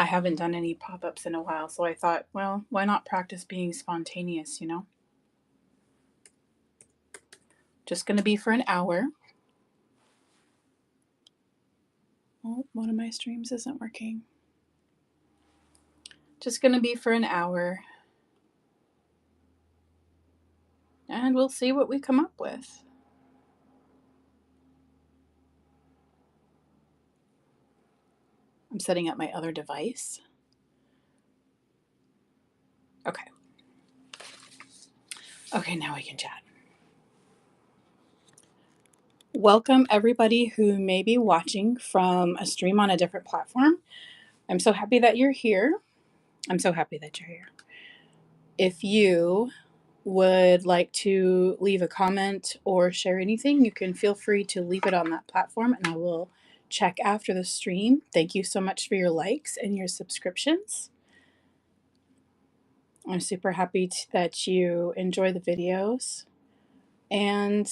I haven't done any pop-ups in a while, so I thought, well, why not practice being spontaneous, you know? Just gonna be for an hour. Oh, one of my streams isn't working. Just gonna be for an hour. And we'll see what we come up with. I'm setting up my other device. Okay. Okay, now we can chat. Welcome everybody who may be watching from a stream on a different platform. I'm so happy that you're here. I'm so happy that you're here. If you would like to leave a comment or share anything, you can feel free to leave it on that platform and I will check after the stream. Thank you so much for your likes and your subscriptions. I'm super happy that you enjoy the videos. And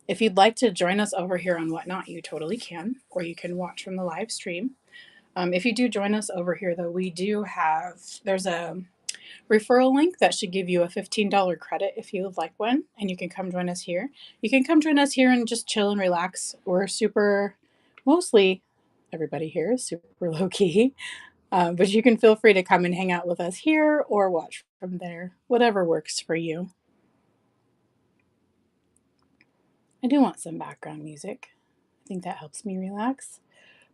if you'd like to join us over here on Whatnot, you totally can, or you can watch from the live stream. If you do join us over here, though, there's a referral link that should give you a $15 credit if you would like one, and you can come join us here. You can come join us here and just chill and relax. Mostly everybody here is super low key, but you can feel free to come and hang out with us here or watch from there, whatever works for you. I do want some background music. I think that helps me relax,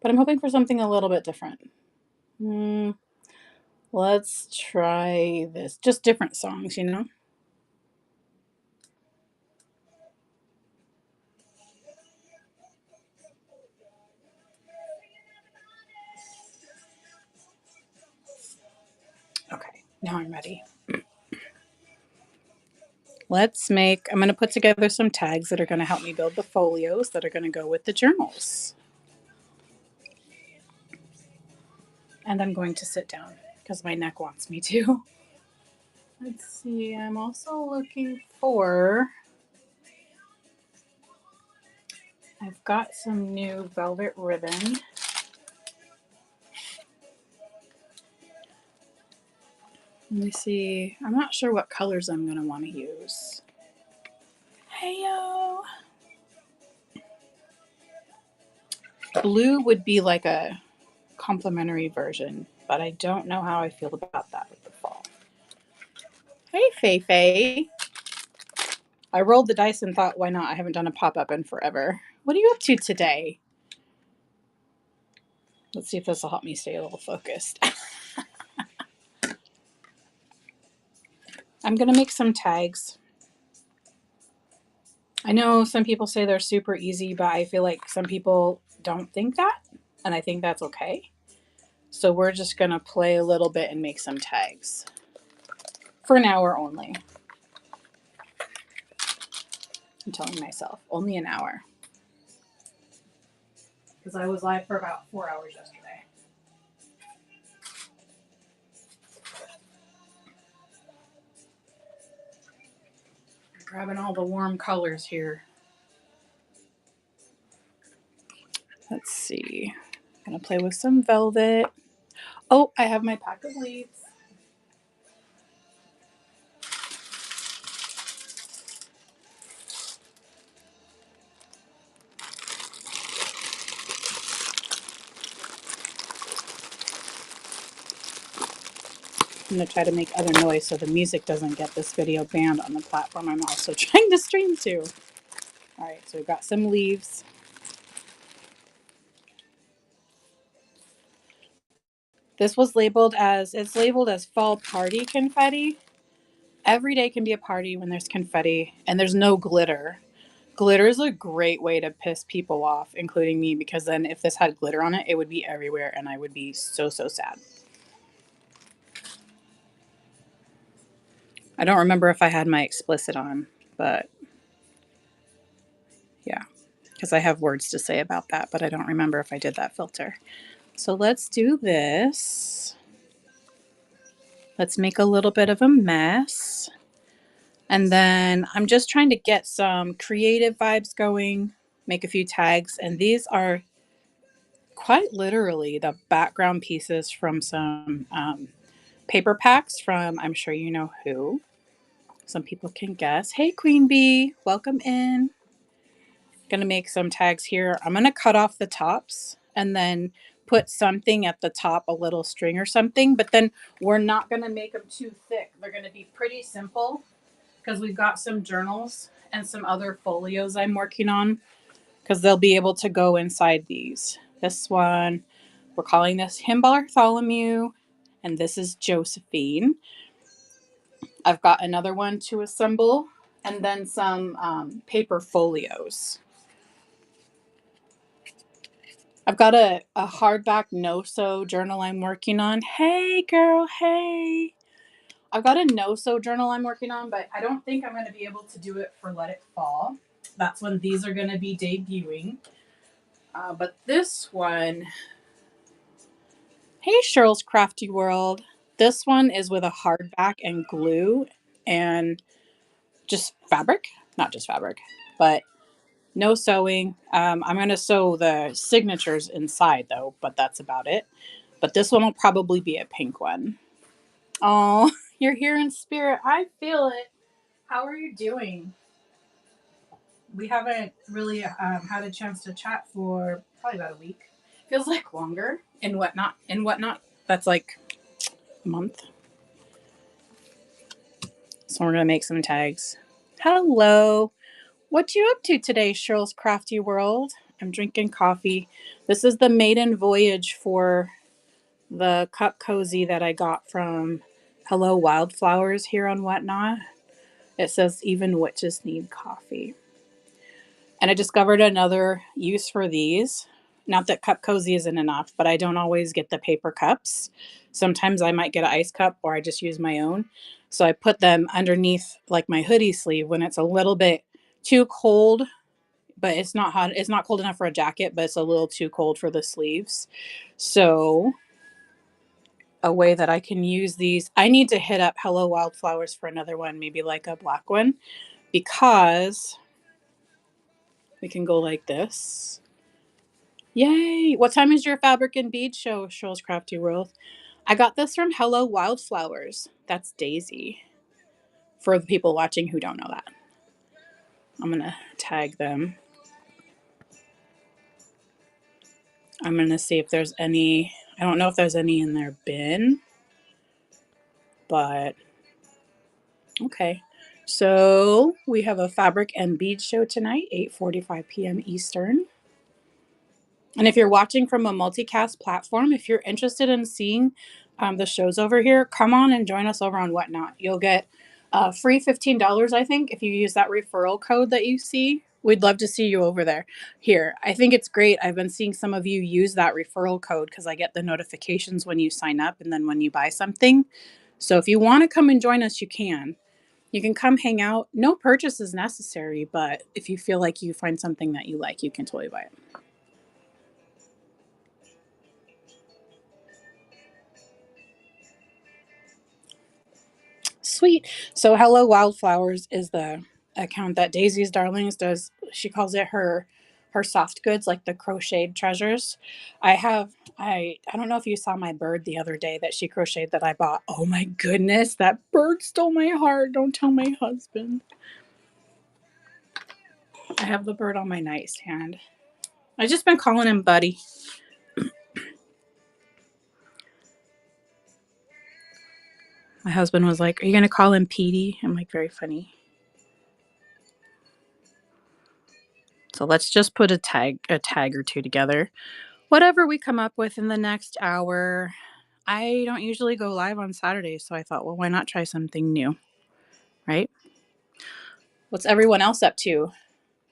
but I'm hoping for something a little bit different. Let's try this. Just different songs, you know? Okay, now I'm ready. I'm going to put together some tags that are going to help me build the folios that are going to go with the journals. And I'm going to sit down because my neck wants me to. Let's see, I'm also looking for, I've got some new velvet ribbon. Let me see, I'm not sure what colors I'm going to want to use. Heyo! Blue would be like a complimentary version, but I don't know how I feel about that with the fall. Hey, Fei Fei. I rolled the dice and thought, why not? I haven't done a pop-up in forever. What are you up to today? Let's see if this will help me stay a little focused. I'm going to make some tags. I know some people say they're super easy, but I feel like some people don't think that, and I think that's okay. So we're just going to play a little bit and make some tags for an hour only. I'm telling myself, only an hour. Because I was live for about 4 hours yesterday. Grabbing all the warm colors here. Let's see. I'm going to play with some velvet. Oh, I have my pack of leaves. I'm going to try to make other noise so the music doesn't get this video banned on the platform I'm also trying to stream to. All right, so we've got some leaves. This was labeled as fall party confetti. Every day can be a party when there's confetti and there's no glitter. Glitter is a great way to piss people off, including me, because then if this had glitter on it, it would be everywhere and I would be so, so sad. I don't remember if I had my explicit on, but yeah, because I have words to say about that, but I don't remember if I did that filter. So let's do this. Let's make a little bit of a mess. And then I'm just trying to get some creative vibes going, make a few tags. And these are quite literally the background pieces from some paper packs from I'm sure you know who. Some people can guess. Hey, Queen Bee, welcome in. Gonna make some tags here. I'm gonna cut off the tops and then put something at the top, a little string or something, but then we're not gonna make them too thick. They're gonna be pretty simple because we've got some journals and some other folios I'm working on because they'll be able to go inside these. This one, we're calling this Hymn Bartholomew, and this is Josephine. I've got another one to assemble, and then some paper folios. I've got a hardback no-sew journal I'm working on. Hey, girl, hey. I've got a no-sew journal I'm working on, but I don't think I'm going to be able to do it for Let It Fall. That's when these are going to be debuting. But this one, hey, Cheryl's Crafty World. This one is with a hardback and glue and just fabric. Not just fabric, but no sewing. I'm going to sew the signatures inside though, but that's about it. But this one will probably be a pink one. Oh, you're here in spirit. I feel it. How are you doing? We haven't really had a chance to chat for probably about a week. Feels like longer. And whatnot. And whatnot. That's like a month. So we're gonna make some tags. Hello. What you up to today, Cheryl's Crafty World? I'm drinking coffee. This is the maiden voyage for the cup cozy that I got from Hello Wildflowers here on Whatnot. It says even witches need coffee. And I discovered another use for these. Not that cup cozy isn't enough, but I don't always get the paper cups. Sometimes I might get an ice cup or I just use my own. So I put them underneath like my hoodie sleeve when it's a little bit too cold, but it's not hot. It's not cold enough for a jacket, but it's a little too cold for the sleeves. So a way that I can use these, I need to hit up Hello Wildflowers for another one, maybe like a black one, because we can go like this. Yay! What time is your fabric and bead show, Cheryl's Crafty World? I got this from Hello Wildflowers. That's Daisy. For the people watching who don't know that, I'm gonna tag them. I'm gonna see if there's any. I don't know if there's any in their bin, but okay. So we have a fabric and bead show tonight, 8:45 p.m. Eastern. And if you're watching from a multicast platform, if you're interested in seeing the shows over here, come on and join us over on Whatnot. You'll get free $15, I think, if you use that referral code that you see. We'd love to see you over there. Here, I think it's great. I've been seeing some of you use that referral code because I get the notifications when you sign up and then when you buy something. So if you want to come and join us, you can. You can come hang out. No purchase is necessary, but if you feel like you find something that you like, you can totally buy it. Sweet. So Hello Wildflowers is the account that Daisy's Darlings does. She calls it her soft goods, like the crocheted treasures. I don't know if you saw my bird the other day that she crocheted that I bought. Oh my goodness, that bird stole my heart. Don't tell my husband. I have the bird on my nightstand. I just been calling him Buddy. My husband was like, "Are you gonna call him Petey?" I'm like, "Very funny." So let's just put a tag or two together. Whatever we come up with in the next hour. I don't usually go live on Saturdays, so I thought, well, why not try something new, right? What's everyone else up to?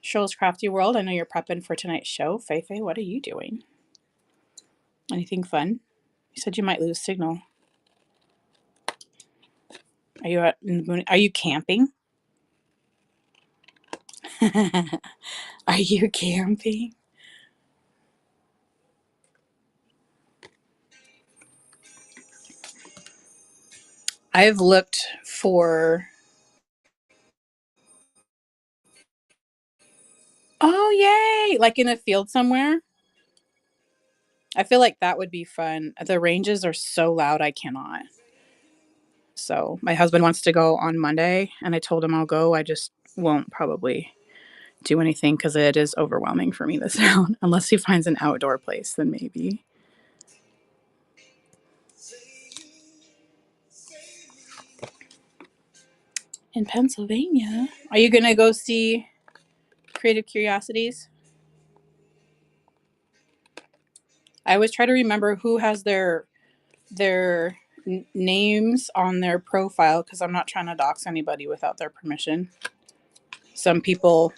Cheryl's Crafty World, I know you're prepping for tonight's show. Feifei, what are you doing? Anything fun? You said you might lose signal. Are you out in the moon? Are you camping? Are you camping? I've looked for. Oh, yay! Like in a field somewhere? I feel like that would be fun. The ranges are so loud, I cannot. So my husband wants to go on Monday, and I told him I'll go. I just won't probably do anything because it is overwhelming for me, the sound. Unless he finds an outdoor place, then maybe. In Pennsylvania? Are you going to go see Creative Curiosities? I always try to remember who has their names on their profile because I'm not trying to dox anybody without their permission. Some people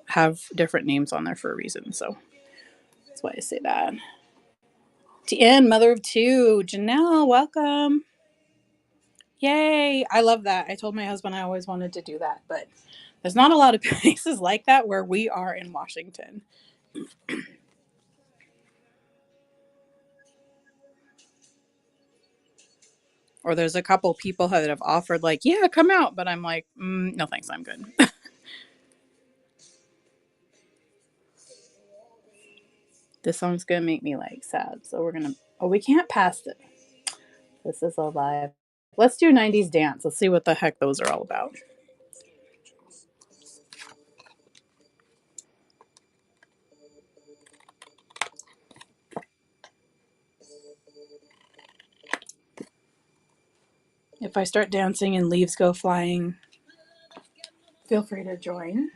have different names on there for a reason, so that's why I say that. TN, mother of two, Janelle, welcome. Yay, I love that. I told my husband I always wanted to do that, but there's not a lot of places like that where we are in Washington. Or there's a couple people that have offered, like, yeah, come out, but I'm like, no thanks, I'm good. This song's gonna make me like sad, so we're gonna. Oh, we can't pass it. This is a live. Let's do 90s dance. Let's see what the heck those are all about. If I start dancing and leaves go flying, feel free to join.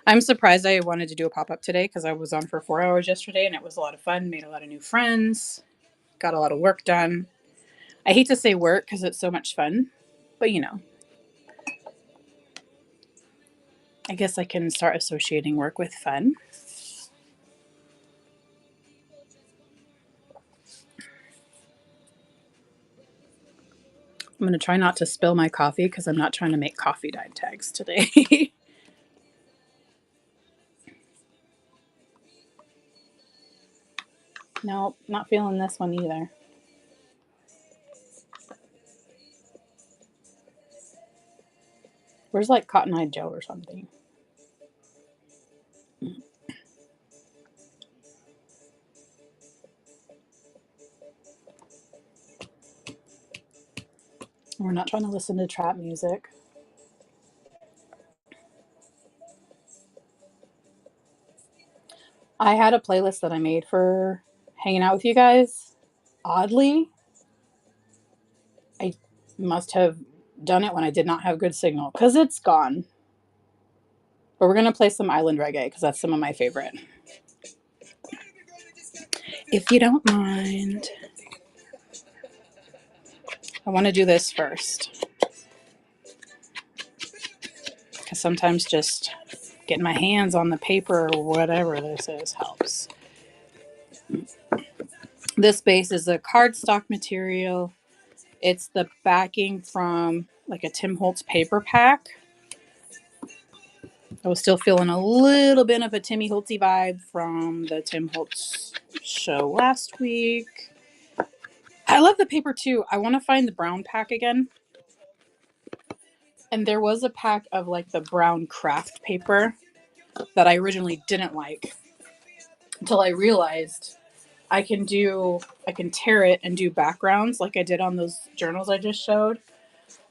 I'm surprised I wanted to do a pop up today because I was on for 4 hours yesterday and it was a lot of fun. Made a lot of new friends, got a lot of work done. I hate to say work because it's so much fun, but you know, I guess I can start associating work with fun. I'm going to try not to spill my coffee because I'm not trying to make coffee dye tags today. Nope, not feeling this one either. Where's like Cotton Eye Joe or something? We're not trying to listen to trap music. I had a playlist that I made for hanging out with you guys. Oddly, I must have done it when I did not have good signal because it's gone. But we're going to play some island reggae because that's some of my favorite. If you don't mind. I want to do this first. Because sometimes just getting my hands on the paper or whatever this is helps. This base is a cardstock material. It's the backing from like a Tim Holtz paper pack. I was still feeling a little bit of a Timmy Holtzy vibe from the Tim Holtz show last week. I love the paper too. I want to find the brown pack again. And there was a pack of like the brown craft paper that I originally didn't like until I realized I can tear it and do backgrounds like I did on those journals I just showed.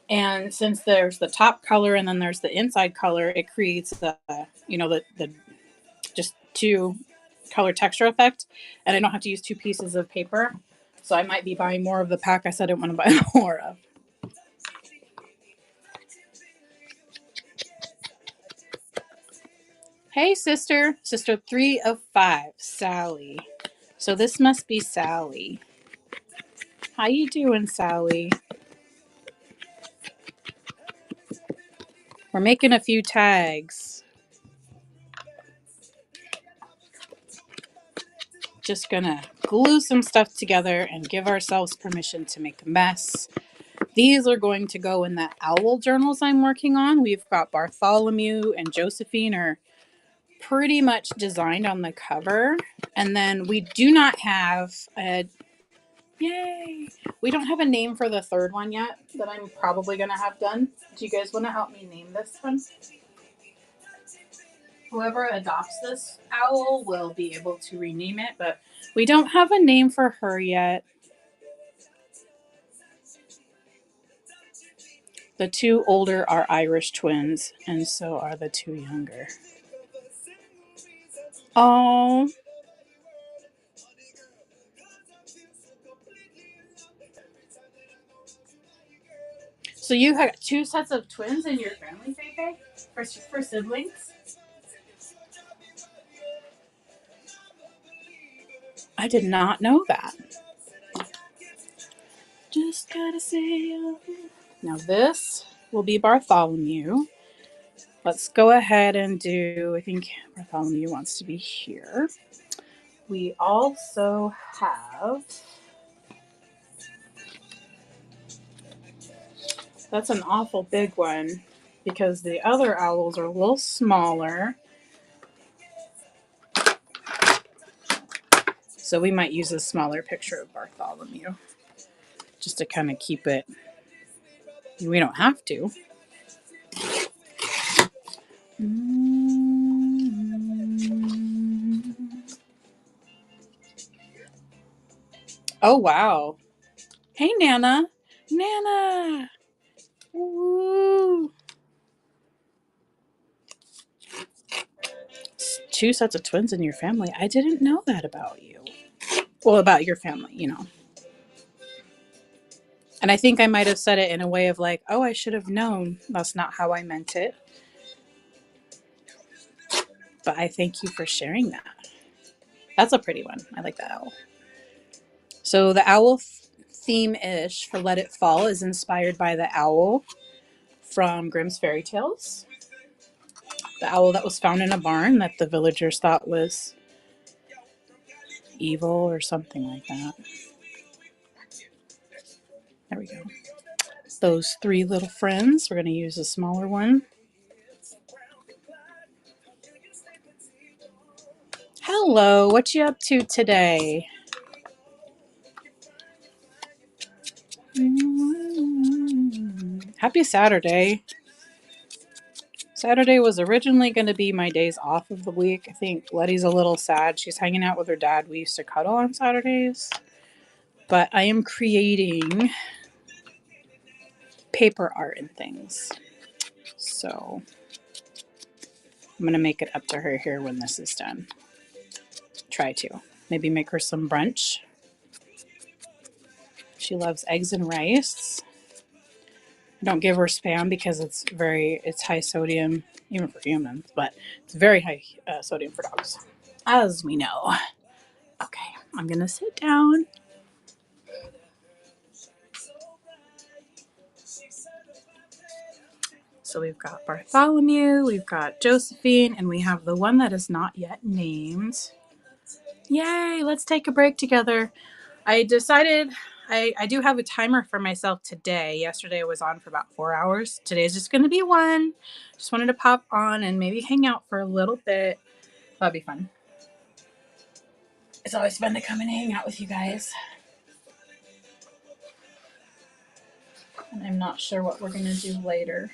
And since there's the top color and then there's the inside color, it creates the just two color texture effect. And I don't have to use two pieces of paper. So I might be buying more of the pack I said I want to buy more of. Hey, sister 3 of 5, Sally. So this must be Sally. How you doing, Sally? We're making a few tags. Just gonna glue some stuff together and give ourselves permission to make a mess. These are going to go in the owl journals I'm working on. We've got Bartholomew and Josephine are pretty much designed on the cover. And then we do not have we don't have a name for the third one yet that I'm probably going to have done. Do you guys want to help me name this one? whoever adopts this owl will be able to rename it, but we don't have a name for her yet. The two older are Irish twins, and so are the two younger. Oh. So you had two sets of twins in your family, Feifei? For siblings? I did not know that. Just gotta say. Now this will be Bartholomew. Let's go ahead and do, I think Bartholomew wants to be here. We also have, that's an awful big one because the other owls are a little smaller. So we might use a smaller picture of Bartholomew just to kind of keep it. We don't have to. Oh, wow. Hey, Nana. Nana. Woo. Two sets of twins in your family. I didn't know that about you. Well, about your family, you know. And I think I might have said it in a way of like, oh, I should have known. That's not how I meant it. But I thank you for sharing that. That's a pretty one. I like that owl. So the owl theme-ish for Let It Fall is inspired by the owl from Grimm's fairy tales. The owl that was found in a barn that the villagers thought was evil or something like that. There we go. Those three little friends. We're going to use a smaller one. Hello, what you up to today? Happy Saturday. Saturday was originally going to be my days off of the week. I think Letty's a little sad. She's hanging out with her dad. We used to cuddle on Saturdays. But I am creating paper art and things. So I'm going to make it up to her here when this is done. Try to. Maybe make her some brunch. She loves eggs and rice. I don't give her Spam because it's high sodium, even for humans, but it's very high sodium for dogs, as we know. Okay, I'm going to sit down. So we've got Bartholomew, we've got Josephine, and we have the one that is not yet named. Yay, let's take a break together. I decided I do have a timer for myself today. Yesterday I was on for about 4 hours. Today's just going to be one. Just wanted to pop on and maybe hang out for a little bit. That'd be fun. It's always fun to come and hang out with you guys. And I'm not sure what we're going to do later.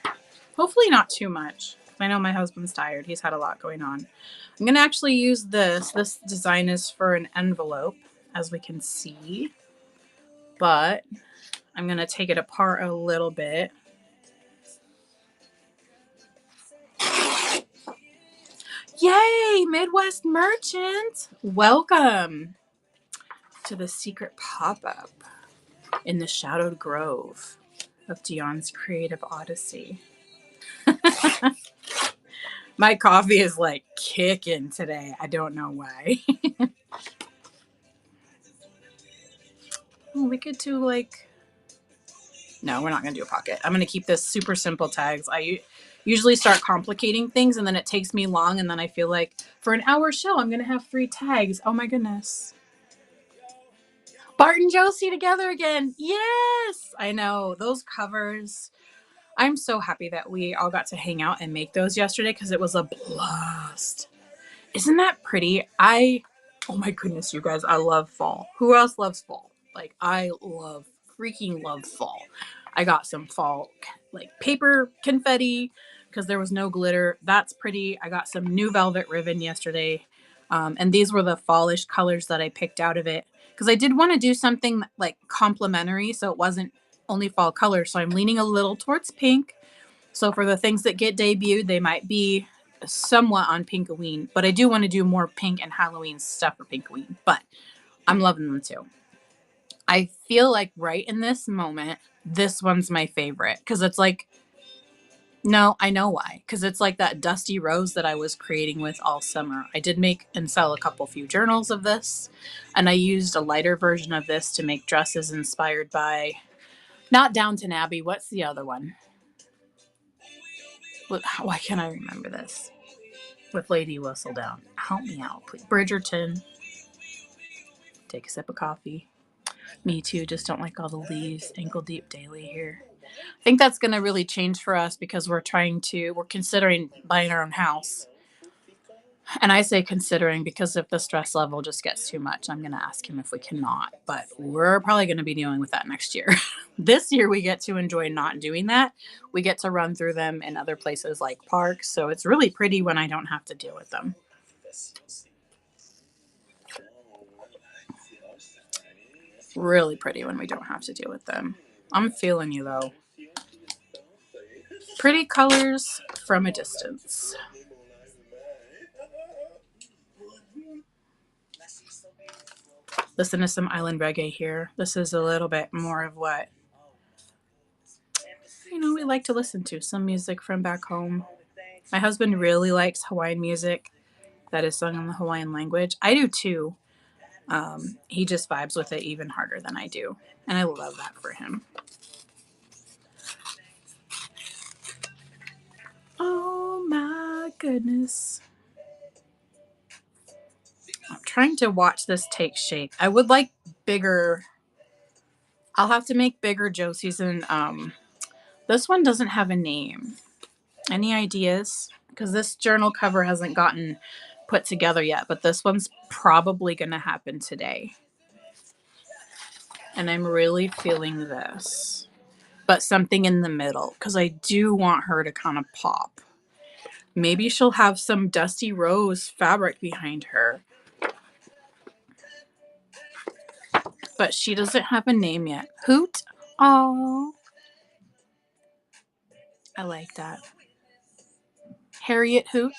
Hopefully not too much. I know my husband's tired. He's had a lot going on. I'm going to actually use this. This design is for an envelope, as we can see. But I'm going to take it apart a little bit. Yay, Midwest Merchant! Welcome to the secret pop-up in the Shadowed Grove of Dion's Creative Odyssey. My coffee is like kicking today. I don't know why. We could do like... No, we're not going to do a pocket. I'm going to keep this super simple tags. I usually start complicating things and then it takes me long and then I feel like for an hour show, I'm going to have 3 tags. Oh my goodness. Bart and Josie together again. Yes! I know. Those covers. I'm so happy that we all got to hang out and make those yesterday because it was a blast. Isn't that pretty? Oh my goodness, you guys, I love fall. Who else loves fall? Like, I freaking love fall. I got some fall, like, paper confetti because there was no glitter. That's pretty. I got some new velvet ribbon yesterday. And these were the fallish colors that I picked out of it. Because I did want to do something like complementary, so it wasn't only fall colors. So I'm leaning a little towards pink. So for the things that get debuted, they might be somewhat on Pinkoween. But I do want to do more pink and Halloween stuff for Pinkoween. But I'm loving them too. I feel like right in this moment, this one's my favorite. Because it's like, no, I know why. Because it's like that dusty rose that I was creating with all summer. I did make and sell a few journals of this. And I used a lighter version of this to make dresses inspired by, not Downton Abbey. What's the other one? Why can't I remember this? With Lady Whistledown. Help me out, please. Bridgerton. Take a sip of coffee. Me too. Just don't like all the leaves. Ankle deep daily here. I think that's going to really change for us because we're considering buying our own house. And I say considering because if the stress level just gets too much, I'm going to ask him if we cannot. But we're probably going to be dealing with that next year. This year, we get to enjoy not doing that. We get to run through them in other places like parks. So it's really pretty when I don't have to deal with them. Really pretty when we don't have to deal with them. I'm feeling you though. Pretty colors from a distance. Listen to some island reggae here. This is a little bit more of what, we like to listen to. Some music from back home. My husband really likes Hawaiian music that is sung in the Hawaiian language. I do too. He just vibes with it even harder than I do. And I love that for him. Oh my goodness. I'm trying to watch this take shape. I would like bigger. I'll have to make bigger Joe season. This one doesn't have a name. Any ideas? Because this journal cover hasn't gotten put together yet, but this one's probably going to happen today. And I'm really feeling this. But something in the middle, because I do want her to kind of pop. Maybe she'll have some dusty rose fabric behind her. But she doesn't have a name yet. Hoot? Oh, I like that. Harriet Hoot.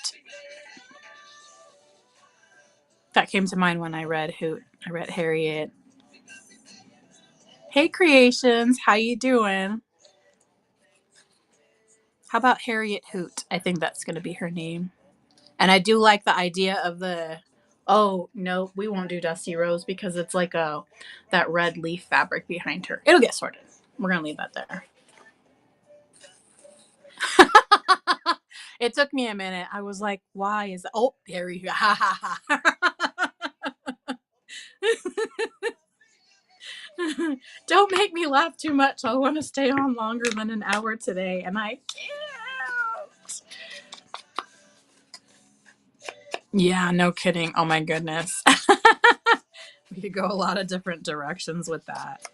That came to mind when I read Hoot. I read Harriet. Hey Creations, how you doing? How about Harriet Hoot? I think that's going to be her name. And I do like the idea of oh, no, we won't do Dusty Rose because it's like that red leaf fabric behind her. It'll get sorted. We're going to leave that there. It took me a minute. I was like, why is that? Oh, there you go. Don't make me laugh too much. I want to stay on longer than an hour today, and I can't. Yeah, no kidding. Oh my goodness. We could go a lot of different directions with that.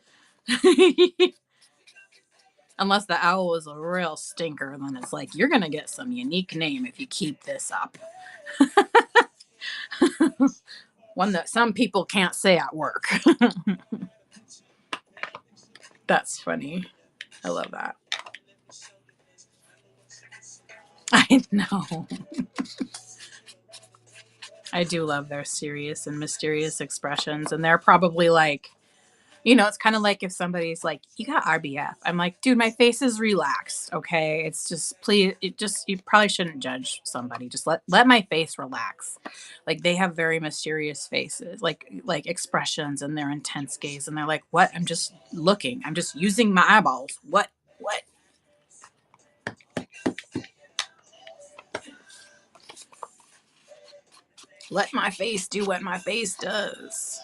Unless the owl is a real stinker, then it's like, you're going to get some unique name if you keep this up. One that some people can't say at work. That's funny. I love that. I know. I do love their serious and mysterious expressions. And they're probably like, it's kind of like if somebody's like, you got RBF. I'm like, dude, my face is relaxed. Okay. It's just, please, you probably shouldn't judge somebody. Just let my face relax. Like they have very mysterious faces, like expressions and their intense gaze. And they're like, what? I'm just looking. I'm just using my eyeballs. What? Let my face do what my face does.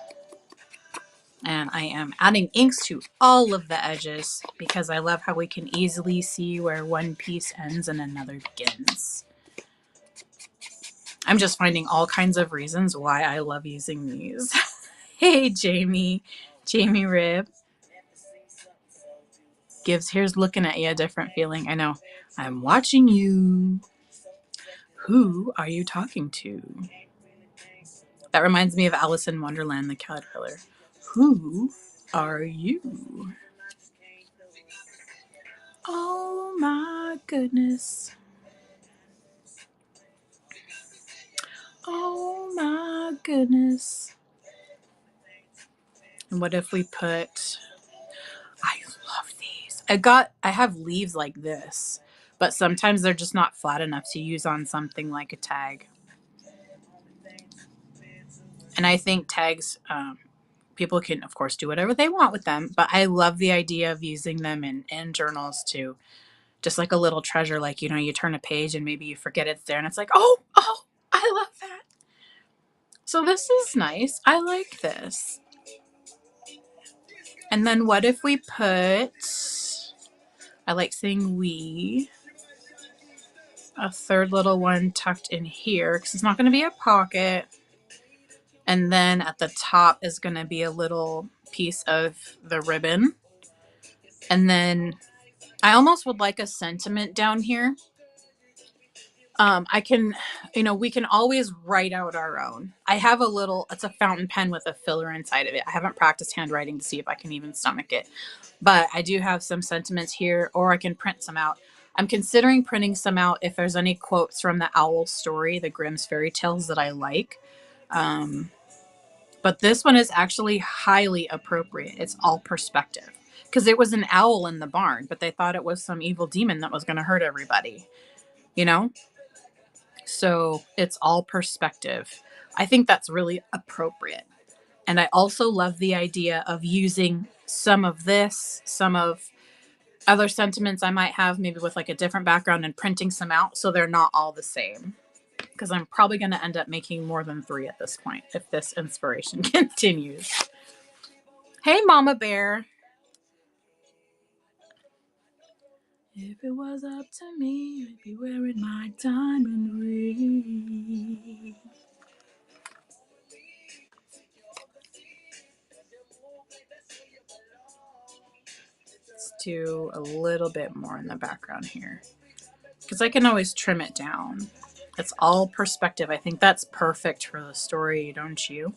And I am adding inks to all of the edges because I love how we can easily see where one piece ends and another begins. I'm just finding all kinds of reasons why I love using these. Hey, Jamie Rib. here's looking at you a different feeling. I know. I'm watching you. Who are you talking to? That reminds me of Alice in Wonderland, the caterpillar. Who are you? Oh my goodness. Oh my goodness. And what if we put, I love these. I have leaves like this, but sometimes they're just not flat enough to use on something like a tag. And I think tags, people can, of course, do whatever they want with them, but I love the idea of using them in journals too. Just like a little treasure, like, you know, you turn a page and maybe you forget it's there and it's like, oh, I love that. So this is nice. I like this. And then what if we put, I like saying we, a third little one tucked in here because it's not going to be a pocket. And then at the top is going to be a little piece of the ribbon. And then I almost would like a sentiment down here. I can, we can always write out our own. I have it's a fountain pen with a filler inside of it. I haven't practiced handwriting to see if I can even stomach it, but I do have some sentiments here, or I can print some out. I'm considering printing some out if there's any quotes from the owl story, the Grimm's fairy tales that I like. But this one is actually highly appropriate. It's all perspective because it was an owl in the barn, but they thought it was some evil demon that was going to hurt everybody, you know? So it's all perspective. I think that's really appropriate. And I also love the idea of using some of this, some of other sentiments I might have, maybe with like a different background, and printing some out so they're not all the same. Because I'm probably going to end up making more than 3 at this point if this inspiration continues. Hey, Mama Bear. If it was up to me, I'd be wearing my diamond ring. Let's do a little bit more in the background here because I can always trim it down. It's all perspective. I think that's perfect for the story, don't you?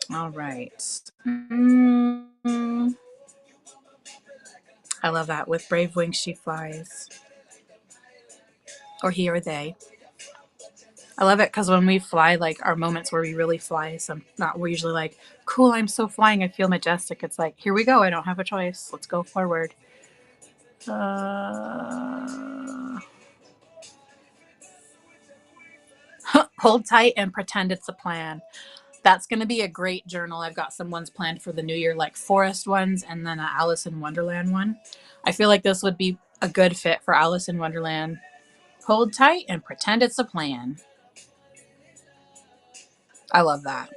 All right. I love that. With brave wings she flies. Or he or they. I love it because when we fly, like our moments where we really fly, we're usually like, cool, I'm so flying, I feel majestic. It's like, here we go, I don't have a choice. Let's go forward. Hold tight and pretend it's a plan. That's going to be a great journal. I've got some ones planned for the new year, like forest ones, and then an Alice in Wonderland one. I feel like this would be a good fit for Alice in Wonderland. Hold tight and pretend it's a plan. I love that.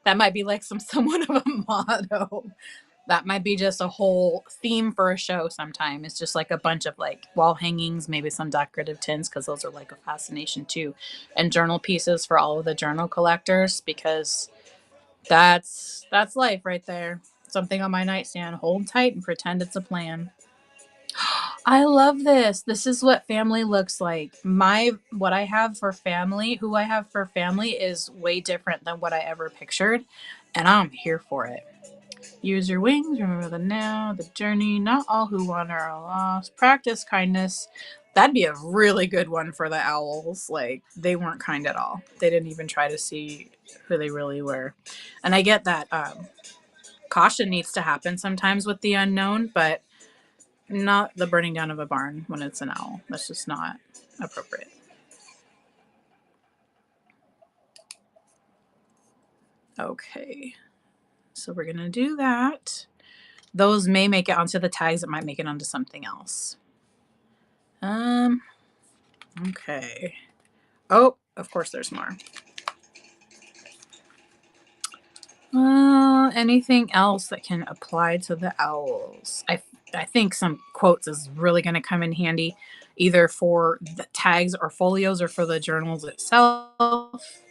That might be like somewhat of a motto. That might be just a whole theme for a show sometime. It's just like a bunch of like wall hangings, maybe some decorative tins, because those are like a fascination too. And journal pieces for all of the journal collectors, because that's life right there. Something on my nightstand. Hold tight and pretend it's a plan. I love this. This is what family looks like. What I have for family, who I have for family is way different than what I ever pictured, and I'm here for it. Use your wings, remember the now, the journey, not all who wander are lost. Practice kindness. That'd be a really good one for the owls. Like, they weren't kind at all. They didn't even try to see who they really were. And I get that caution needs to happen sometimes with the unknown, but not the burning down of a barn when it's an owl. That's just not appropriate. Okay. So we're going to do that. Those may make it onto the tags. It might make it onto something else. Okay. Oh, of course there's more. Anything else that can apply to the owls? I think some quotes is really going to come in handy. either for the tags or folios or for the journals itself.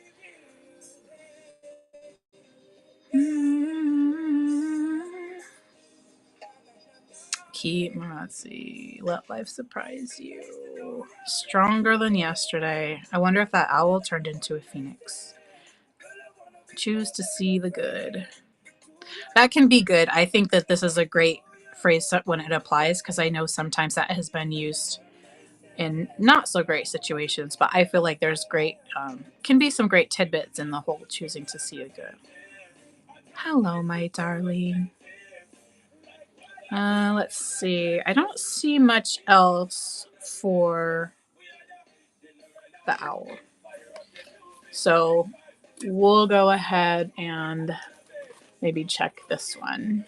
Let's see. Let life surprise you. Stronger than yesterday. I wonder if that owl turned into a phoenix. Choose to see the good. That can be good. I think that this is a great phrase when it applies, because I know sometimes that has been used in not so great situations, but I feel like there's can be some great tidbits in the whole choosing to see the good. Hello, my darling. Let's see. I don't see much else for the owl. So we'll go ahead and maybe check this one.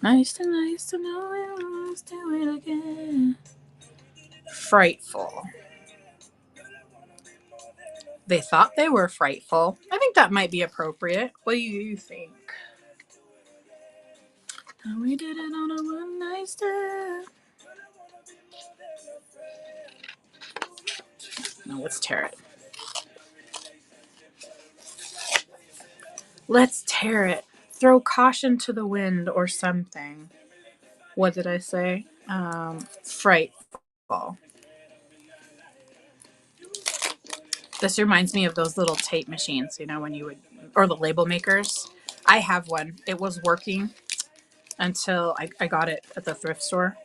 Nice to know you, let's do it again. Frightful. They thought they were frightful. I think that might be appropriate. What do you think? And we did it on a one night stand. No, let's tear it. Let's tear it. Throw caution to the wind or something. What did I say? Frightful. This reminds me of those little tape machines, when you would, or the label makers. I have one. It was working until I got it at the thrift store.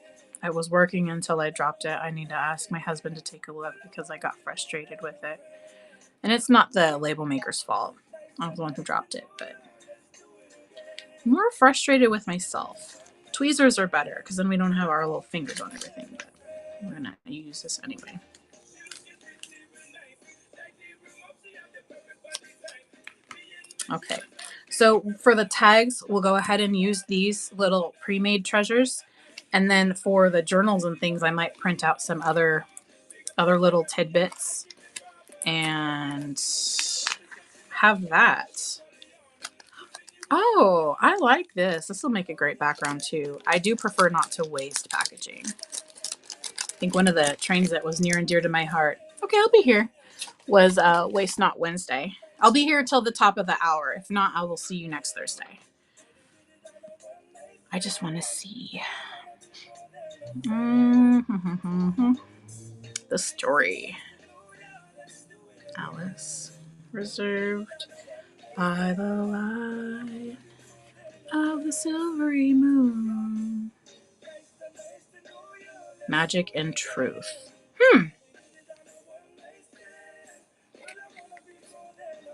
I was working until I dropped it. I need to ask my husband to take a look because I got frustrated with it. And it's not the label maker's fault. I was the one who dropped it, but I'm more frustrated with myself. Tweezers are better because then we don't have our little fingers on everything, but I'm going to use this anyway. Okay, so for the tags, we'll go ahead and use these little pre-made treasures. And then for the journals and things, I might print out some other little tidbits and have that. Oh, I like this. This will make a great background too. I do prefer not to waste packaging. I think one of the trains that was near and dear to my heart, okay, I'll be here, was Waste Not Wednesday. I'll be here till the top of the hour. If not, I will see you next Thursday. I just want to see. The story. Alice, reserved by the light of the silvery moon. Magic and truth.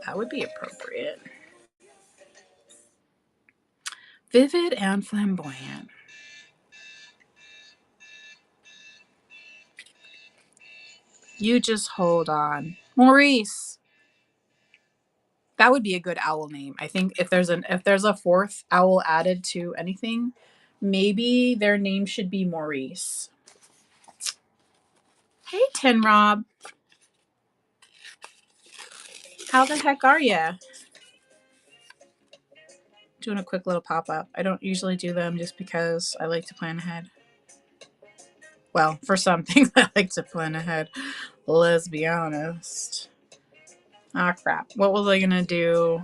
That would be appropriate. Vivid and flamboyant. You just hold on. Maurice. That would be a good owl name. I think if there's a fourth owl added to anything, maybe their name should be Maurice. Hey, Tin Rob. How the heck are ya? Doing a quick little pop-up. I don't usually do them just because I like to plan ahead. Well, for some things I like to plan ahead. Let's be honest. Ah, crap. What was I gonna do?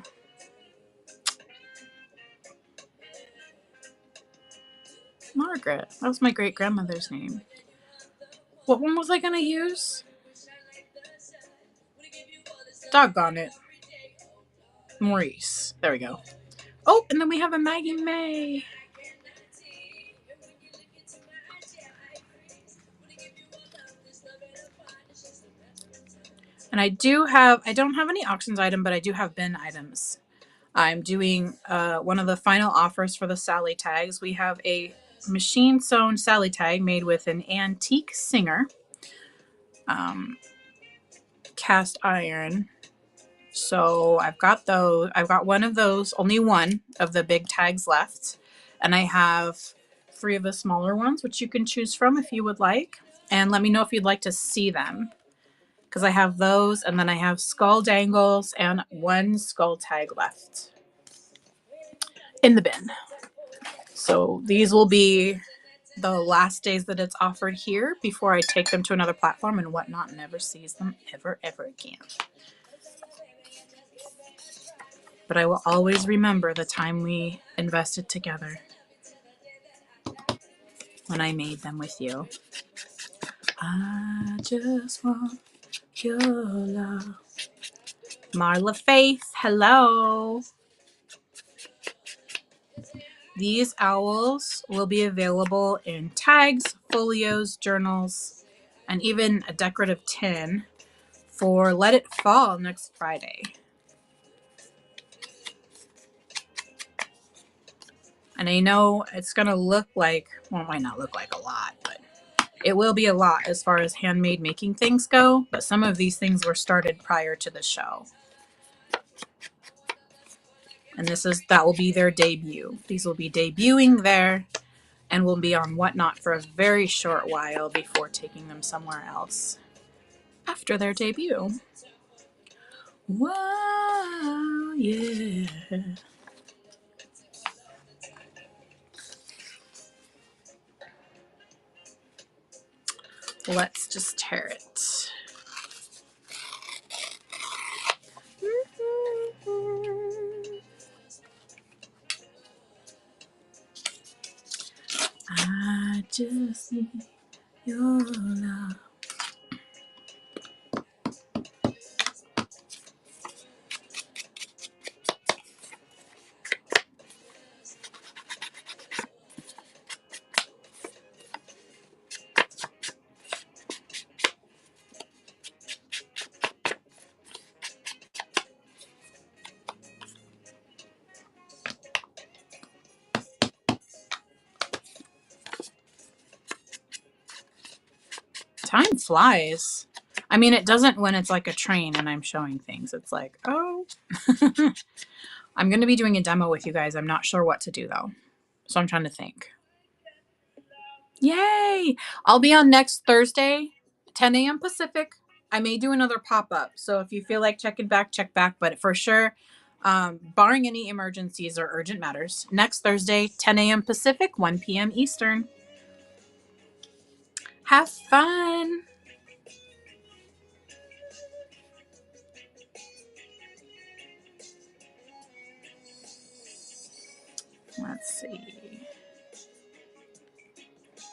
Margaret. That was my great-grandmother's name. What one was I gonna use? Doggone it. Maurice. There we go. Oh, and then we have a Maggie May. And I don't have any auctions item, but I do have bin items. I'm doing one of the final offers for the Sally tags. We have a machine sewn Sally tag made with an antique Singer cast iron. So I've got those. I've got one of those, only one of the big tags left. And I have 3 of the smaller ones, which you can choose from if you would like. And let me know if you'd like to see them. Because I have those, and then I have skull dangles and 1 skull tag left in the bin. So these will be the last days that it's offered here before I take them to another platform and whatnot, and never sees them ever again. But I will always remember the time we invested together when I made them with you. I just want your love. Marla Faith, hello. These owls will be available in tags, folios, journals, and even a decorative tin for Let It Fall next Friday. And I know it's going to look like, well, it might not look like a lot, but it will be a lot as far as handmade making things go. But some of these things were started prior to the show. And that will be their debut. These will be debuting there and will be on Whatnot for a very short while before taking them somewhere else after their debut. Wow, yeah. Let's just tear it. I just need your love. Time flies. I mean, it doesn't when it's like a train and I'm showing things. It's like, oh. I'm going to be doing a demo with you guys. I'm not sure what to do, though. So I'm trying to think. Yay! I'll be on next Thursday, 10 a.m. Pacific. I may do another pop-up. So if you feel like checking back, check back. But for sure, barring any emergencies or urgent matters, next Thursday, 10 a.m. Pacific, 1 p.m. Eastern. Have fun! Let's see.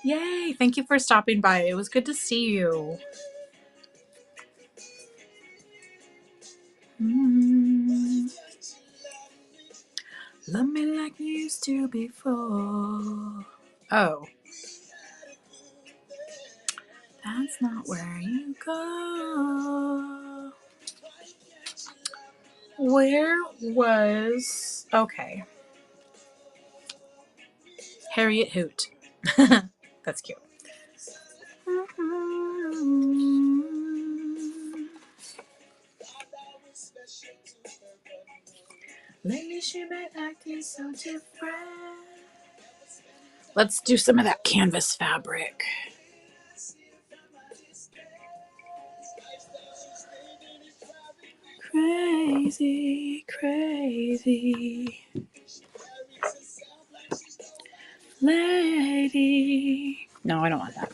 Yay! Thank you for stopping by. It was good to see you. Love me like you used to before. Oh. That's not where you go. Where was... Okay. Harriet Hoot. That's cute. Lately she been acting so different. Let's do some of that canvas fabric. Crazy, crazy lady. No, I don't want that.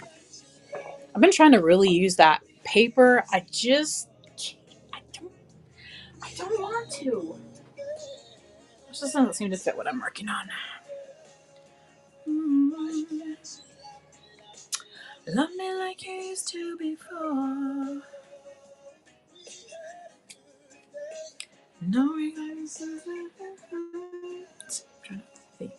I've been trying to really use that paper. I don't want to. It just doesn't seem to fit what I'm working on. Love me like you used to before. No regrets. I'm trying to think.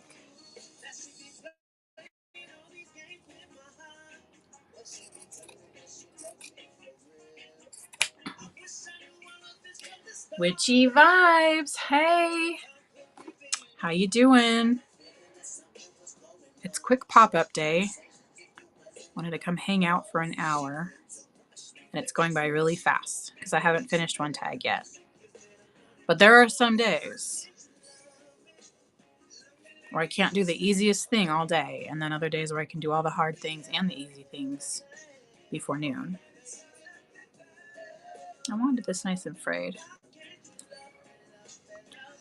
Witchy vibes. Hey, how you doing? It's quick pop-up day. Wanted to come hang out for an hour, and it's going by really fast because I haven't finished one tag yet. But there are some days where I can't do the easiest thing all day, and then other days where I can do all the hard things and the easy things before noon. I wanted this nice and frayed.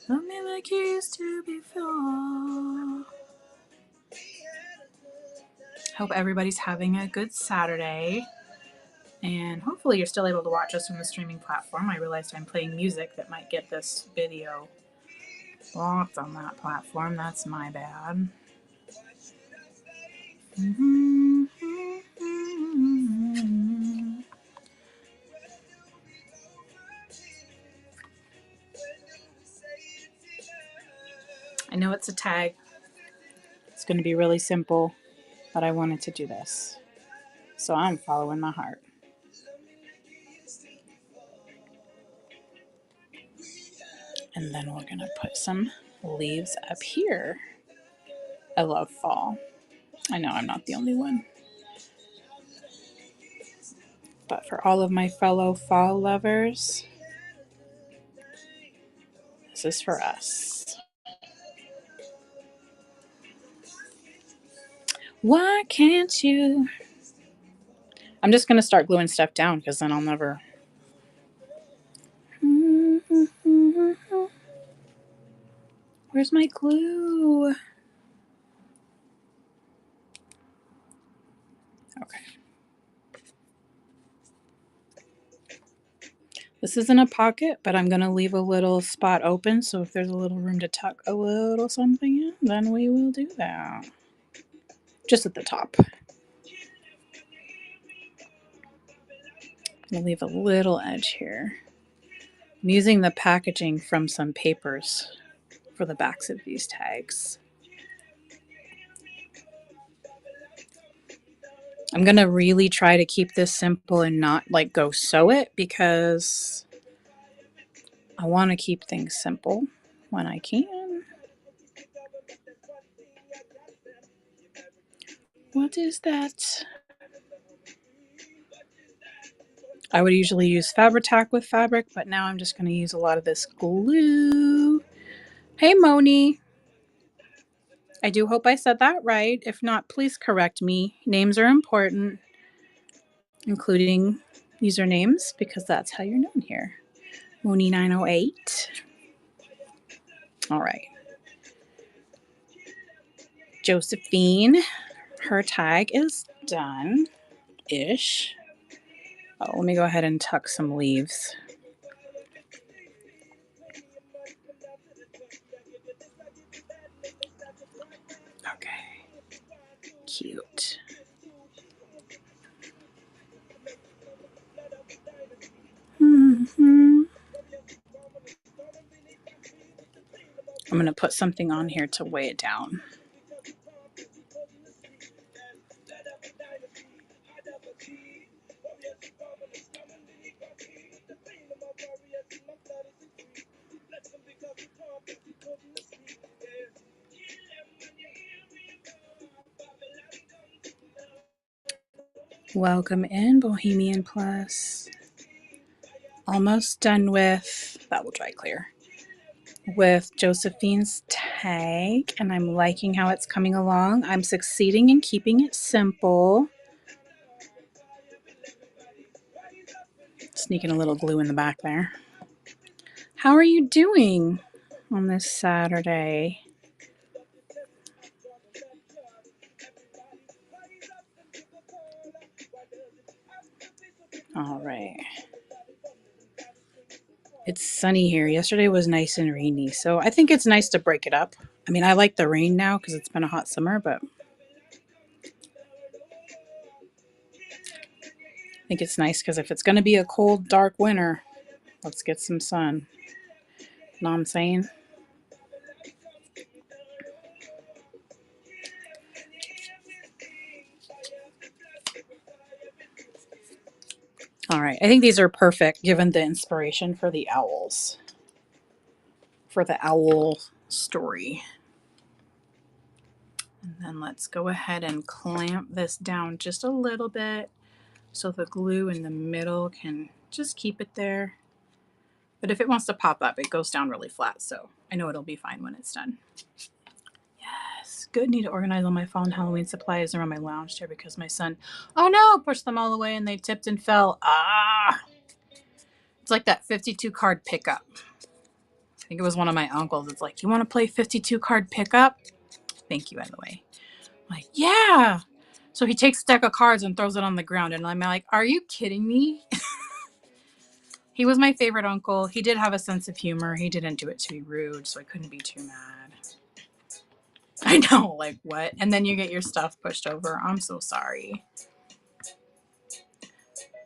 Love me like you used to before. Hope everybody's having a good Saturday. And hopefully you're still able to watch us from the streaming platform. I realized I'm playing music that might get this video blocked on that platform. That's my bad. I know it's a tag. It's going to be really simple, but I wanted to do this. So I'm following my heart. And then we're going to put some leaves up here. I love fall. I know I'm not the only one. But for all of my fellow fall lovers, this is for us. Why can't you? I'm just going to start gluing stuff down because then I'll never... Where's my glue? Okay. This isn't a pocket, but I'm going to leave a little spot open, so if there's a little room to tuck a little something in, then we will do that. Just at the top. I'm going to leave a little edge here. I'm using the packaging from some papers for the backs of these tags. I'm going to really try to keep this simple and not like go sew it because I want to keep things simple when I can. What is that? I would usually use Fabri-Tac with fabric, but now I'm just going to use a lot of this glue. Hey, Moni. I do hope I said that right. If not, please correct me. Names are important, including usernames, because that's how you're known here. Moni908. All right. Josephine, her tag is done-ish. Oh, let me go ahead and tuck some leaves. Okay. Cute. I'm going to put something on here to weigh it down. Welcome in, Bohemian Plus. Almost done with, that will dry clear, with Josephine's tag, and I'm liking how it's coming along. I'm succeeding in keeping it simple. Sneaking a little glue in the back there. How are you doing on this Saturday? All right. It's sunny here. Yesterday was nice and rainy, so I think it's nice to break it up. I mean, I like the rain now because it's been a hot summer, but I think it's nice because if it's going to be a cold, dark winter, let's get some sun. Know what I'm saying? All right. I think these are perfect given the inspiration for the owls. For the owl story. And then let's go ahead and clamp this down just a little bit so the glue in the middle can just keep it there. But if it wants to pop up, it goes down really flat, so I know it'll be fine when it's done. Yes, good. Need to organize all my fall and Halloween supplies around my lounge chair because my son, oh no, pushed them all away and they tipped and fell. Ah! It's like that 52 card pickup. I think it was one of my uncles. It's like, you want to play 52 card pickup? Thank you, by the way. I'm like, yeah. So he takes a deck of cards and throws it on the ground, and I'm like, are you kidding me? He was my favorite uncle. He did have a sense of humor. He didn't do it to be rude, so I couldn't be too mad. I know, like what? And then you get your stuff pushed over. I'm so sorry.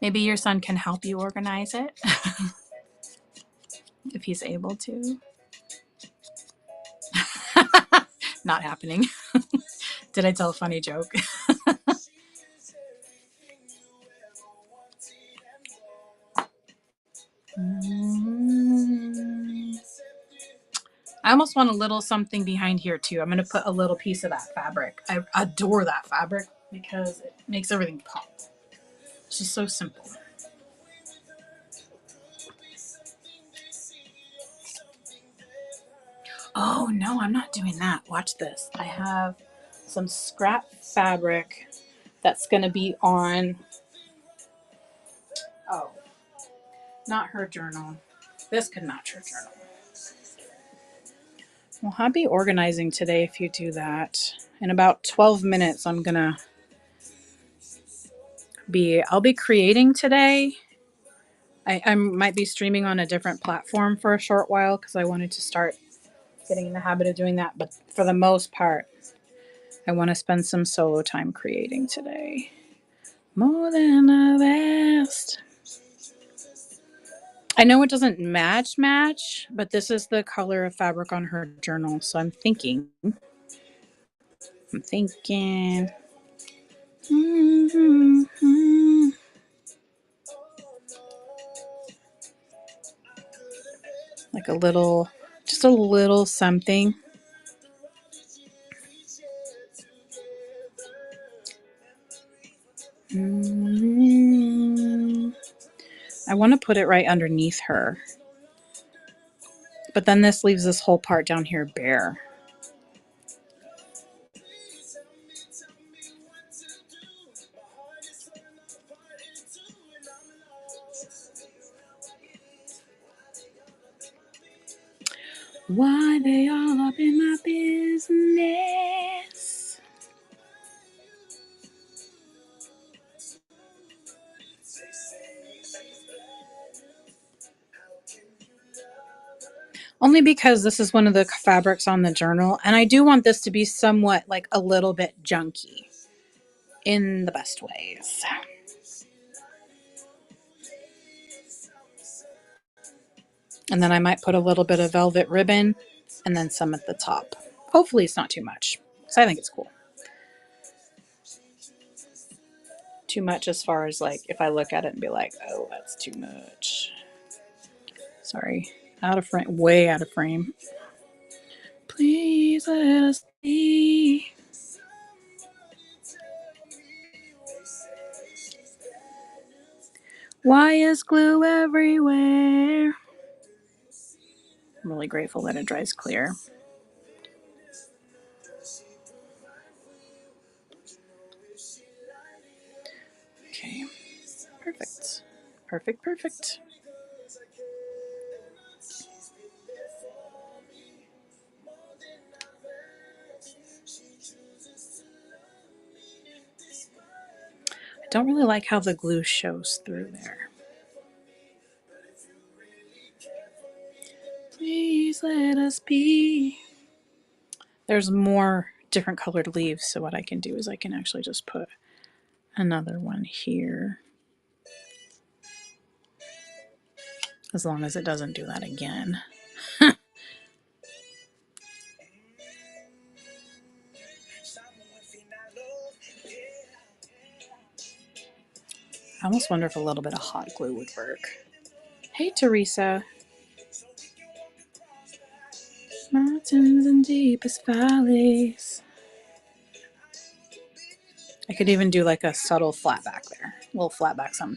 Maybe your son can help you organize it if he's able to. Not happening. Did I tell a funny joke? I almost want a little something behind here too. I'm going to put a little piece of that fabric. I adore that fabric because it makes everything pop. It's just so simple. Oh no, I'm not doing that. Watch this. I have some scrap fabric that's going to be on, oh, not her journal. This could match her journal. Well, I'll be organizing today if you do that. In about 12 minutes, I'll be creating today. I might be streaming on a different platform for a short while because I wanted to start getting in the habit of doing that. But for the most part, I want to spend some solo time creating today. More than the best. I know it doesn't match, but this is the color of fabric on her journal. So I'm thinking. Mm-hmm. Like just a little something. I want to put it right underneath her. But then this leaves this whole part down here bare. Why they all up in my business? Only because this is one of the fabrics on the journal, and I do want this to be somewhat like a little bit junky in the best ways. And then I might put a little bit of velvet ribbon and then some at the top. Hopefully it's not too much, because I think it's cool. Too much as far as like if I look at it and be like, oh, that's too much. Sorry. Out of frame, way out of frame. Please let us be. Why is glue everywhere? I'm really grateful that it dries clear. Okay. Perfect. Perfect, perfect. I don't really like how the glue shows through there. Please let us be. There's more different colored leaves, so what I can do is I can actually just put another one here. As long as it doesn't do that again. I almost wonder if a little bit of hot glue would work. Hey, Teresa. Mountains and deepest valleys. I could even do like a subtle flat back there. A little flat back some.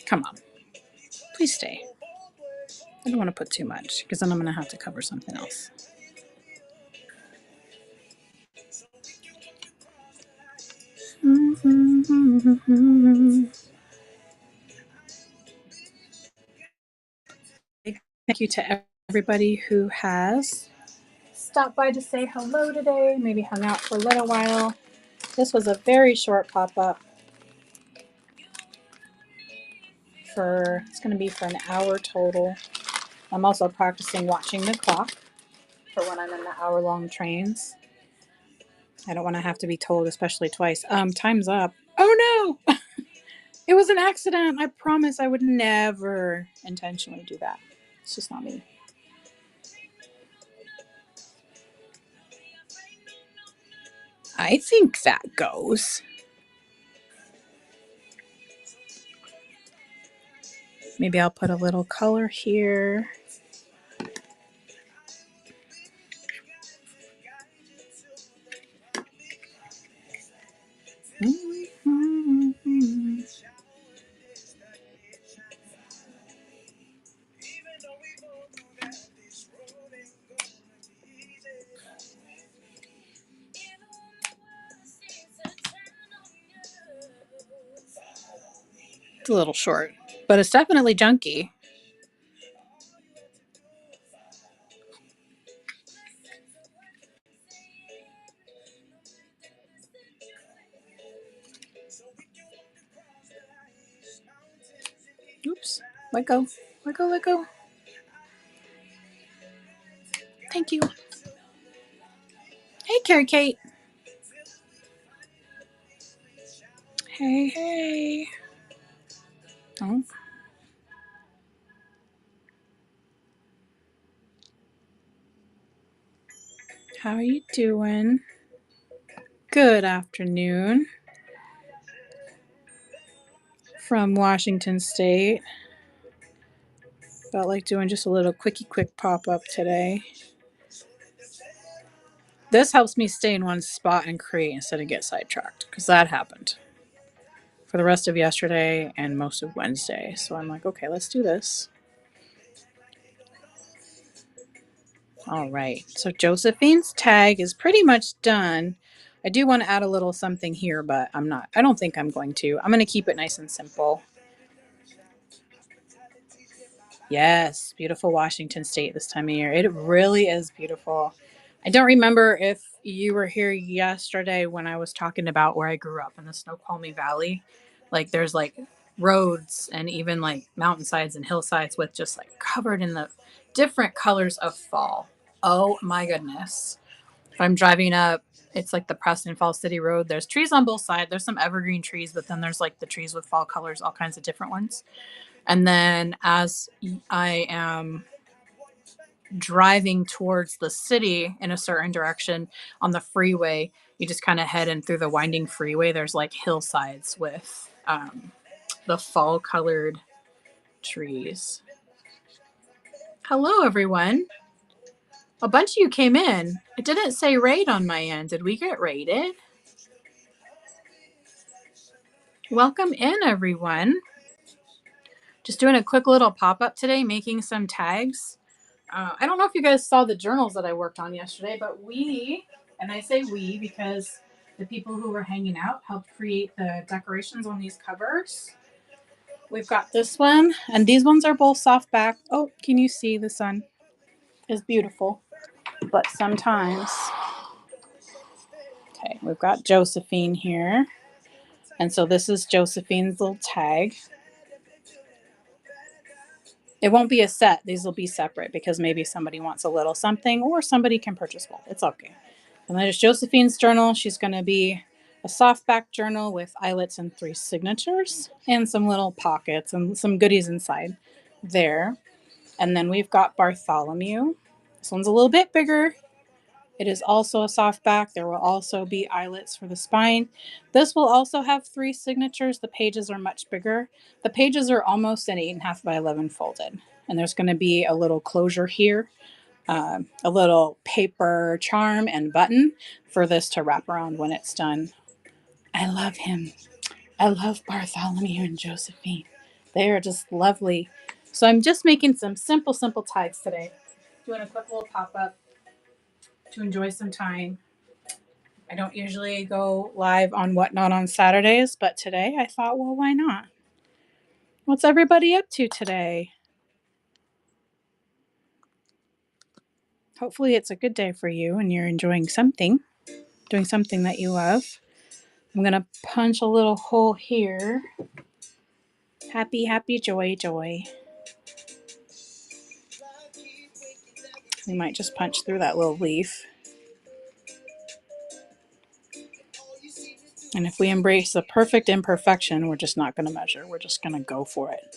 Come on. Please stay. I don't want to put too much because then I'm going to have to cover something else. Thank you to everybody who has stopped by to say hello today, maybe hung out for a little while. This was a very short pop-up it's going to be for an hour total. I'm also practicing watching the clock for when I'm in the hour-long trains. I don't want to have to be told, especially twice. Time's up. Oh no! It was an accident. I promise I would never intentionally do that. It's just not me. I think that goes. Maybe I'll put a little color here. It's a little short, but it's definitely junky. Oops. Let go. Let go, let go. Thank you. Hey, Carrie Kate. Hey, hey. Oh. How are you doing? Good afternoon. From Washington State. Felt like doing just a little quick pop-up today. This helps me stay in one spot and create instead of get sidetracked, because that happened for the rest of yesterday and most of Wednesday. So I'm like, okay, let's do this. All right. So Josephine's tag is pretty much done. I do want to add a little something here, but I don't think I'm going to. I'm going to keep it nice and simple. Yes, beautiful Washington State this time of year. It really is beautiful. I don't remember if you were here yesterday when I was talking about where I grew up in the Snoqualmie Valley. Like there's like roads and even like mountainsides and hillsides with just like covered in the different colors of fall. Oh my goodness. If I'm driving up, it's like the Preston Falls City Road. There's trees on both sides. There's some evergreen trees, but then there's like the trees with fall colors, all kinds of different ones. And then as I am driving towards the city in a certain direction on the freeway, you just kind of head in through the winding freeway. There's like hillsides with the fall colored trees. Hello, everyone. A bunch of you came in. It didn't say raid on my end. Did we get raided? Welcome in, everyone. Just doing a quick little pop-up today, making some tags. I don't know if you guys saw the journals that I worked on yesterday, but and I say we because the people who were hanging out helped create the decorations on these covers. We've got this one, and these ones are both soft back. Oh, can you see the sun is beautiful? But sometimes, okay, we've got Josephine here. And so this is Josephine's little tag. It won't be a set. These will be separate because maybe somebody wants a little something or somebody can purchase both. It's okay. And there's Josephine's journal. She's going to be a softback journal with eyelets and 3 signatures and some little pockets and some goodies inside there. And then we've got Bartholomew. This one's a little bit bigger. It is also a softback. There will also be eyelets for the spine. This will also have 3 signatures. The pages are much bigger. The pages are almost an 8.5 by 11 folded. And there's going to be a little closure here, a little paper charm and button for this to wrap around when it's done. I love him. I love Bartholomew and Josephine. They are just lovely. So I'm just making some simple tags today. Doing a quick little pop up to enjoy some time. I don't usually go live on Whatnot on Saturdays, but today I thought, well, why not? What's everybody up to today? Hopefully it's a good day for you and you're enjoying something, doing something that you love. I'm going to punch a little hole here. Happy, happy, joy, joy. We might just punch through that little leaf. And if we embrace the perfect imperfection, we're just not going to measure. We're just going to go for it.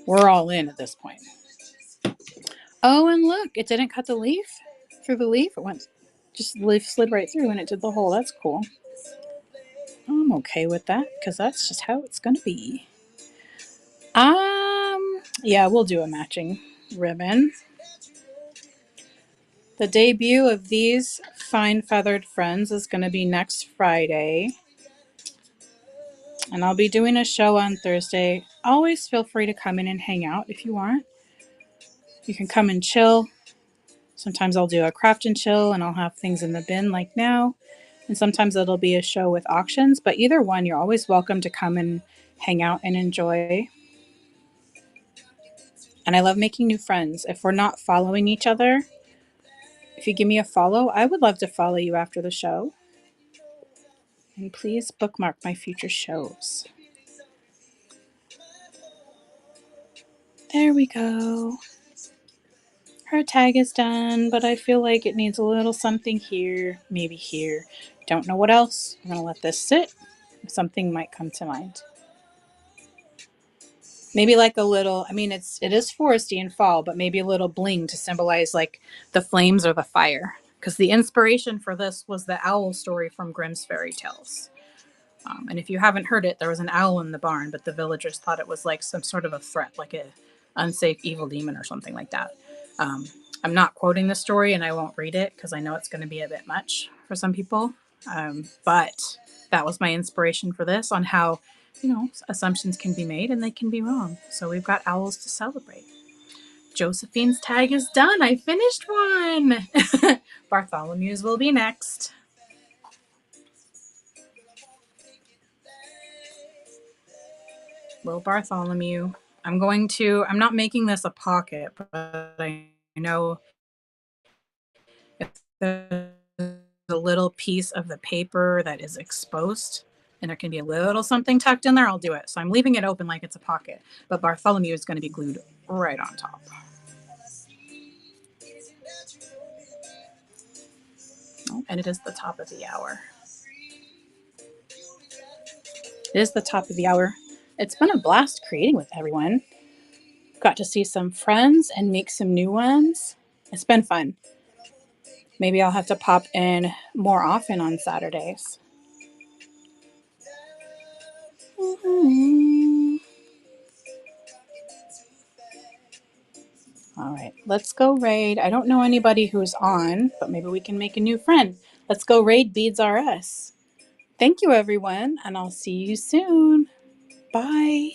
We're all in at this point. Oh, and look, it didn't cut the leaf through the leaf. It went, just the leaf slid right through and it did the hole. That's cool. I'm okay with that because that's just how it's going to be. Yeah, we'll do a matching ribbon. The debut of these fine feathered friends is going to be next Friday. And I'll be doing a show on Thursday. Always feel free to come in and hang out if you want. You can come and chill. Sometimes I'll do a craft and chill and I'll have things in the bin like now. And sometimes it'll be a show with auctions. But either one, you're always welcome to come and hang out and enjoy. And I love making new friends. If we're not following each other, if you give me a follow, I would love to follow you after the show. And please bookmark my future shows. There we go. Her tag is done, but I feel like it needs a little something here, maybe here. Don't know what else. I'm going to let this sit. Something might come to mind. Maybe like a little, it is foresty and fall, but maybe a little bling to symbolize like the flames or the fire. Because the inspiration for this was the owl story from Grimm's Fairy Tales. And if you haven't heard it, there was an owl in the barn, but the villagers thought it was like some sort of a threat, like a unsafe evil demon or something like that. I'm not quoting the story and I won't read it because I know it's going to be a bit much for some people. But that was my inspiration for this on how, assumptions can be made and they can be wrong. So we've got owls to celebrate. Josephine's tag is done. I finished one. Bartholomew's will be next. Little Bartholomew. I'm not making this a pocket, but I know if there's a little piece of the paper that is exposed and there can be a little something tucked in there, I'll do it. So I'm leaving it open like it's a pocket, but Bartholomew is going to be glued right on top. Oh, and it is the top of the hour. It is the top of the hour. It's been a blast creating with everyone. Got to see some friends and make some new ones. It's been fun. Maybe I'll have to pop in more often on Saturdays. All right, let's go raid. I don't know anybody who's on, but maybe we can make a new friend. Let's go raid Beads R Us. Thank you, everyone, and I'll see you soon. Bye.